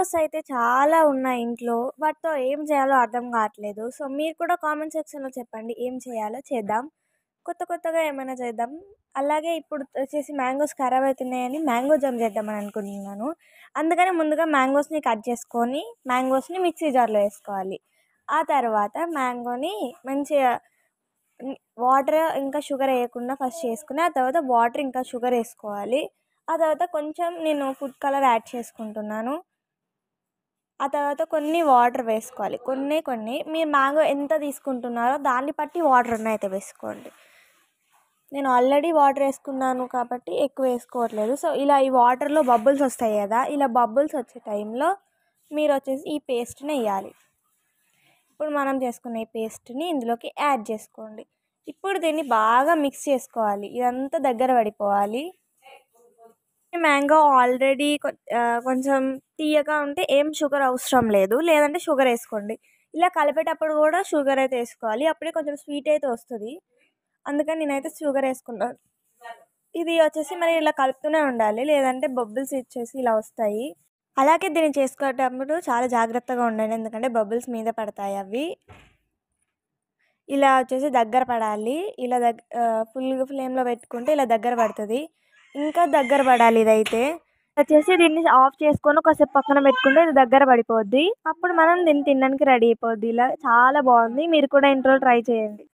Mangoes అయితే చాలా ఉన్నాయి ఇంట్లో. వాటితో ఏం చేయాలో అర్థం కావట్లేదు. సో, మీరు కూడా కామెంట్ సెక్షన్‌లో చెప్పండి. ఏం చేయాలో చేద్దాం. కొత్త కొత్తగా ఏమైనా చేద్దాం. అలాగే ఇప్పుడు వచ్చేసి మ్యాంగోస్ ఖరాబ్ అవుతున్నాయని మ్యాంగో జామ్ చేద్దామని అనుకుంటున్నాను. అందుకని ముందుగా మ్యాంగోస్‌ని కట్ చేసుకొని, మ్యాంగోస్‌ని మిక్సీ జార్‌లో వేసుకోవాలి. ఆ తర్వాత మ్యాంగోని మంచిగా వాటర్ ఇంకా షుగర్ వేయకుండా ఫస్ట్ చేసుకుని, ఆ తర్వాత వాటర్ ఇంకా షుగర్ వేసుకోవాలి. ఆ తర్వాత కొంచెం నేను ఫుడ్ కలర్ యాడ్ చేసుకుంటున్నాను. ఆ తర్వాత కొన్ని వాటర్ వేసుకోవాలి. కొన్నే కొన్ని. మీరు మ్యాంగో ఎంత తీసుకుంటున్నారో దాన్ని బట్టి వాటర్‌ని అయితే వేసుకోండి. నేను ఆల్రెడీ వాటర్ వేసుకున్నాను కాబట్టి ఎక్కువ వేసుకోవట్లేదు. సో, ఇలా ఈ వాటర్‌లో బబుల్స్ వస్తాయి కదా! ఇలా బబుల్స్ వచ్చే టైంలో మీరు వచ్చేసి ఈ పేస్ట్‌ని వేయాలి. ఇప్పుడు మనం చేసుకున్న ఈ పేస్ట్‌ని ఇందులోకి యాడ్ చేసుకోండి. ఇప్పుడు దీన్ని బాగా మిక్స్ చేసుకోవాలి. ఇదంతా దగ్గర పడిపోవాలి. మ్యాంగో ఆల్రెడీ కొంచెం తియ్యగా ఉంటే ఏం షుగర్ అవసరం లేదు. లేదంటే షుగర్ వేసుకోండి. ఇలా కలిపేటప్పుడు కూడా షుగర్ అయితే వేసుకోవాలి. అప్పుడే కొంచెం స్వీట్ అయితే వస్తుంది. అందుకని నేనైతే షుగర్ వేసుకున్నాను. ఇది వచ్చేసి మరి ఇలా కలుపుతూనే ఉండాలి. లేదంటే బబుల్స్ ఇచ్చేసి ఇలా వస్తాయి. అలాగే దీన్ని చేసుకునేటప్పుడు చాలా జాగ్రత్తగా ఉండండి. ఎందుకంటే బబుల్స్ మీద పడతాయి అవి. ఇలా వచ్చేసి దగ్గర పడాలి. ఇలా ఫుల్ ఫ్లేమ్‌లో పెట్టుకుంటే ఇలా దగ్గర పడుతుంది. ఇంకా దగ్గర పడాలి ఇదైతే. వచ్చేసి దీన్ని ఆఫ్ చేసుకొని కాసేపు పక్కన పెట్టుకుంటే ఇది దగ్గర పడిపోద్ది. అప్పుడు మనం దీన్ని తినడానికి రెడీ అయిపోద్ది. ఇలా చాలా బాగుంది. మీరు కూడా ఇంట్లో ట్రై చేయండి.